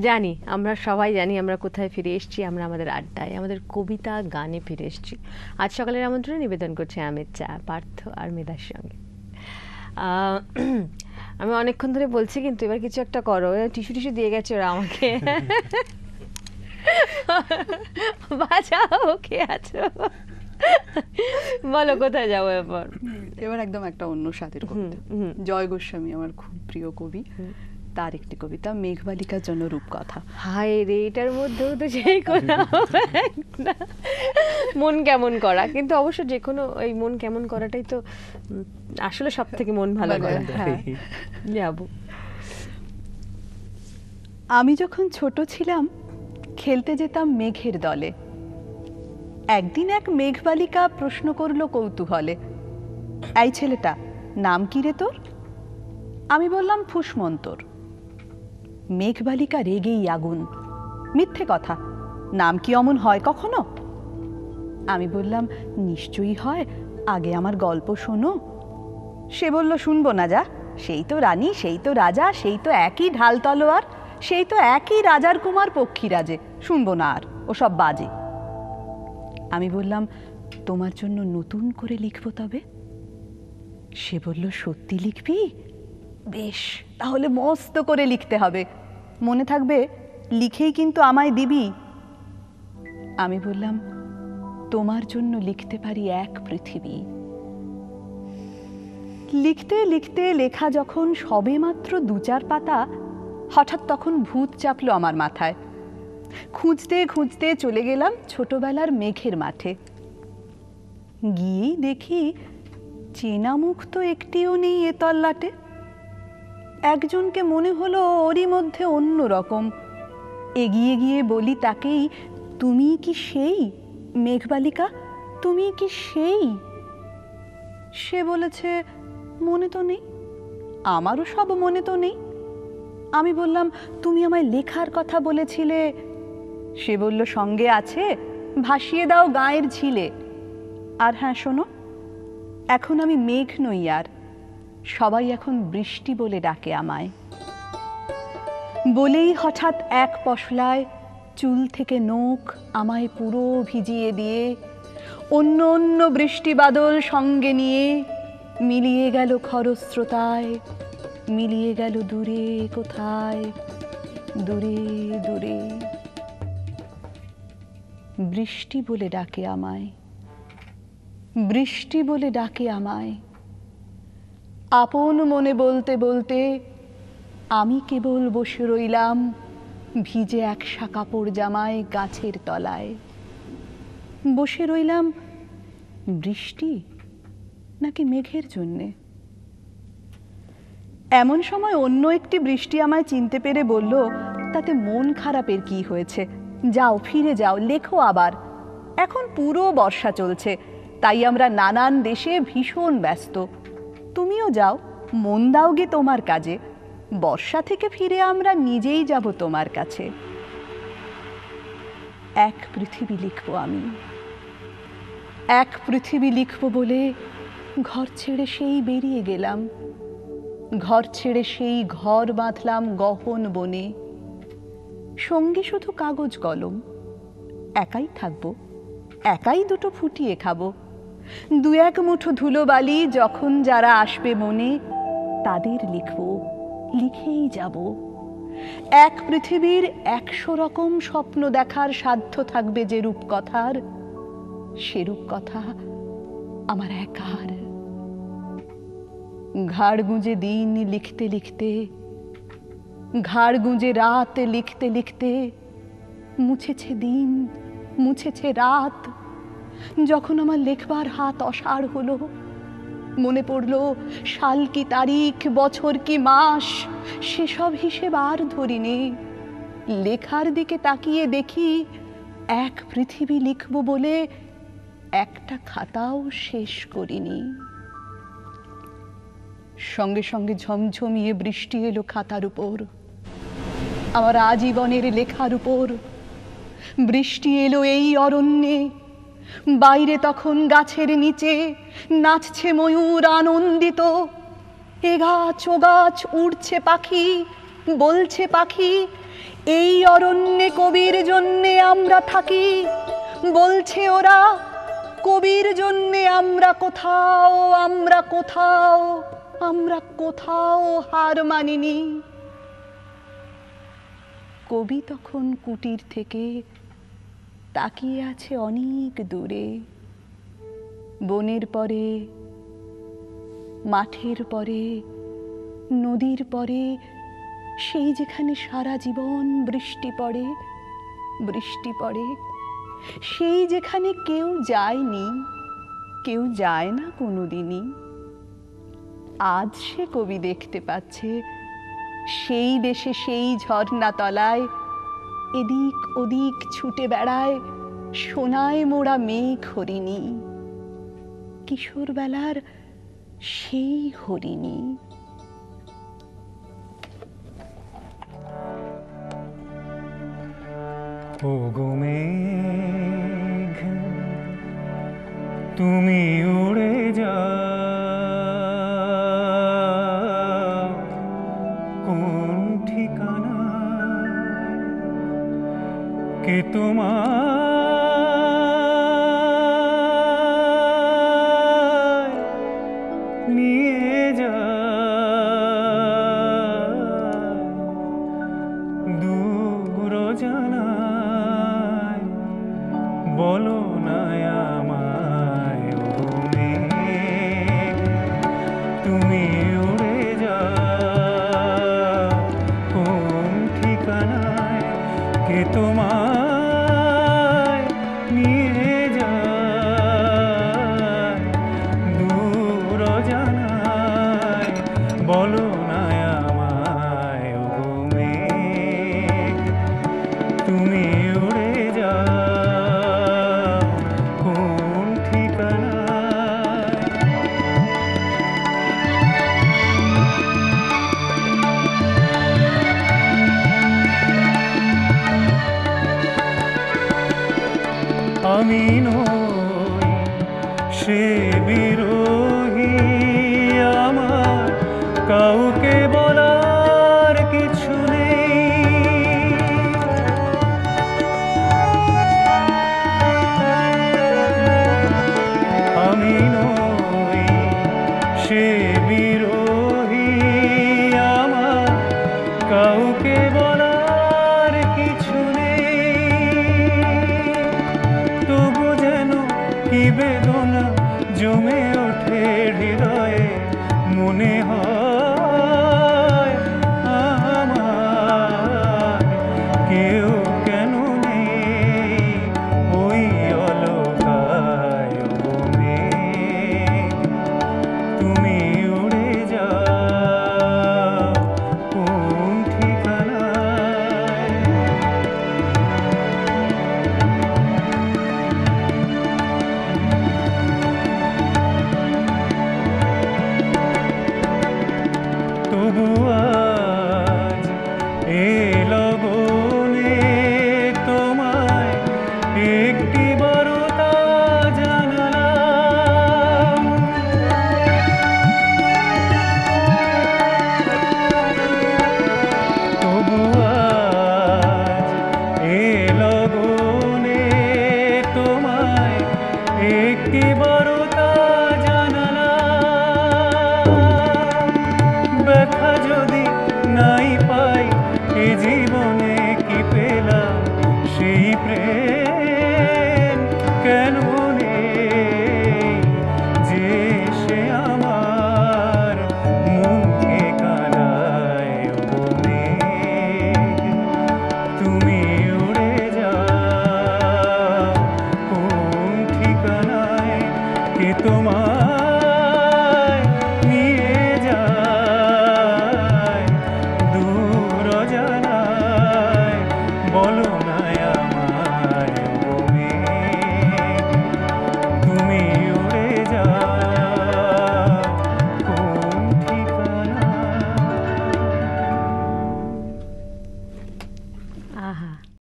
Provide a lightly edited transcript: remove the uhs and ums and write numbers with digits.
জানি, আমরা সবাই জানি আমরা কোথায় ফিরে এসেছি। আমরা আমাদের আড্ডায়, আমাদের কবিতা গানে ফিরে এসেছি। আজ সকালের আমন্ত্রণে নিবেদন করছি আমের চা, পার্থ আর মেধার সঙ্গে। আমি অনেকক্ষণ ধরে বলছি, কিন্তু এবার কিছু একটা করো। টিস্যু টিস্যু দিয়ে গেছে ওরা আমাকে। বাঁচাও, কে আছো? বলো কোথায় যাবো এবার? এবার একদম একটা অন্য স্বাদের কবিতা। জয় গোস্বামী আমার খুব প্রিয় কবি, তার একটি কবিতা মেঘবালিকার জন্য রূপকথা। হায় রে, এটার মধ্যেও তো সেই কোনো মন কেমন করা, কিন্তু অবশ্য যে কোনো এই মন কেমন করাটাই তো আসলে সব থেকে মন ভালো করে। হ্যাঁ, যাবো। আমি যখন ছোট ছিলাম খেলতে যেতাম মেঘের দলে। একদিন এক মেঘবালিকা প্রশ্ন করলো কৌতূহলে, এই ছেলেটা নাম কি রে তোর? আমি বললাম ফুসমন্তর। মেঘবালিকা রেগেই আগুন, মিথ্যে কথা, নাম কি অমন হয় কখনো? আমি বললাম নিশ্চয়ই হয়, আগে আমার গল্প শোনো। সে বলল শুনবো না, যা, সেই তো রানী, সেই তো রাজা, সেই তো একই ঢাল তলোয়ার, সেই তো একই রাজার কুমার পক্ষীরাজে, শুনবো না আর, ওসব বাজে। আমি বললাম তোমার জন্য নতুন করে লিখবো তবে। সে বলল সত্যি লিখবি? বেশ, তাহলে মস্ত করে লিখতে হবে, মনে থাকবে লিখেই কিন্তু আমায় দিবি। আমি বললাম তোমার জন্য লিখতে পারি এক পৃথিবী। লিখতে লিখতে লেখা যখন সবে মাত্র 2-4 পাতা, হঠাৎ তখন ভূত চাপলো আমার মাথায়। খুঁজতে খুঁজতে চলে গেলাম ছোটবেলার মেঘের মাঠে। গিয়েই দেখি চেনা মুখ তো একটিও নেই এ তল্লাটে। একজনকে মনে হলো ওরই মধ্যে অন্য রকম। এগিয়ে গিয়ে বলি তাকেই, তুমি কি সেই মেঘবালিকা, তুমি কি সেই? সে বলেছে মনে তো নেই, আমারও সব মনে তো নেই। আমি বললাম তুমি আমায় লেখার কথা বলেছিলে। সে বলল সঙ্গে আছে, ভাসিয়ে দাও গায়ের ঝিলে। আর হ্যাঁ শোনো, এখন আমি মেঘ নই আর, সবাই এখন বৃষ্টি বলে ডাকে আমায়। বলেই হঠাৎ এক পশলায় চুল থেকে নখ আমায় পুরো ভিজিয়ে দিয়ে অন্য অন্য বৃষ্টি বাদল সঙ্গে নিয়ে মিলিয়ে গেল খরস্রোতায়, মিলিয়ে গেল দূরে কোথায়, দূরে দূরে। বৃষ্টি বলে ডাকে আমায়, বৃষ্টি বলে ডাকে আমায়। আপন মনে বলতে বলতে আমি কেবল বসে রইলাম ভিজে একসা কাপড় জামায় গাছের তলায়। বসে রইলাম বৃষ্টি নাকি মেঘের জন্যে। এমন সময় অন্য একটি বৃষ্টি আমায় চিনতে পেরে বলল, তাতে মন খারাপের কি হয়েছে, যাও ফিরে যাও, লেখো আবার। এখন পুরো বর্ষা চলছে, তাই আমরা নানান দেশে ভীষণ ব্যস্ত। তুমিও যাও, মন দাও গে তোমার কাজে, বর্ষা থেকে ফিরে আমরা নিজেই যাব তোমার কাছে। এক পৃথিবী লিখবো আমি, এক পৃথিবী লিখবো বলে ঘর ছেড়ে সেই বেরিয়ে গেলাম। ঘর ছেড়ে সেই ঘর বাঁধলাম গহন বনে। সঙ্গে শুধু কাগজ কলম, একাই থাকবো, একাই দুটো ফুটিয়ে খাবো। 2-1 মুঠো ধুলো বালি যখন যারা আসবে মনে, তাদের লিখবো, লিখেই যাব। এক পৃথিবীর 100 রকম স্বপ্ন দেখার সাধ্য থাকবে যে রূপকথার, সে রূপকথা আমার একার। ঘাড় গুঁজে দিন লিখতে লিখতে, ঘাড় গুঁজে রাত লিখতে লিখতে, মুছেছে দিন, মুছেছে রাত। যখন আমার লেখবার হাত অসাড় হলো, মনে পড়ল সাল কি তারিখ, বছর কি মাস, সেসব হিসেব আর ধরিনি। লেখার দিকে তাকিয়ে দেখি এক পৃথিবী লিখব বলে একটা খাতাও শেষ করিনি। সঙ্গে সঙ্গে ঝমঝমিয়ে বৃষ্টি এলো খাতার উপর, আমার আজীবনের লেখার উপর। বৃষ্টি এলো এই অরণ্যে, বাইরে তখন গাছের নিচে নাচছে ময়ূর আনন্দিত। এ গাছ ও গাছ উড়ছে পাখি, বলছে পাখি এই অরণ্যে কবির জন্যে আমরা থাকি, বলছে ওরা কবির জন্যে আমরা কোথাও, আমরা কোথাও, আমরা কোথাও হার মানিনি। কবি তখন কুটির থেকে তাকিয়ে আছে অনেক দূরে, বনের পরে, মাঠের পরে, নদীর পরে, সেই যেখানে সারা জীবন বৃষ্টি পড়ে, বৃষ্টি পড়ে, সেই যেখানে কেউ যায়নি, কেউ যায় না কোনোদিনই। আজ সে কবি দেখতে পাচ্ছে সেই দেশে, সেই ঝর্ণা তলায় এদিক ওদিক ছুটে বেড়ায় সোনায় মোড়া মেঘ হরিণী, কিশোর বেলার সেই হরিণী। ওগো মেঘ, তুমি উড়ে যাও কোন ঠিকানা, কে তোমায় নিয়ে যায় দূর জানায়, বলো না আমায়। ওগো মেঘ, তুমি উড়ে যাও কোন ঠিকানায়, কে তোমায় নিয়ে যায় দূর জানায়, বলো না আমায়। ওগো মেঘ, তুমি উড়ে যাও কোন ঠিকানায়। আমি নই সে বিরোহী, আমার কাউকে বলার কিছু নেই। আমি নই সে বিরোহী, আমার কাউকে বলার কিছু নেই। তবু যেন কি বেদনা জমে ওঠে হৃদয়ে, মনে হয় আমার কেউ কেন নেই ওই অলকায়। ওগো মেঘ, তুমি উড়ে যাও কোন ঠিকানায়। তবু আজ এ লগনে তোমায় একটি বারতা জানালাম। তবু আজ এ লগনে তোমায় একটি বারতা জানালাম। ব্যথা যদি নাই পাই এ জীবনে, কি পেলাম সেই প্রেম কেন নেই যে সে আমার মনকে কাঁদায়। ওগো মেঘ, তুমি উড়ে যাও কোন ঠিকানায়, কে তোমার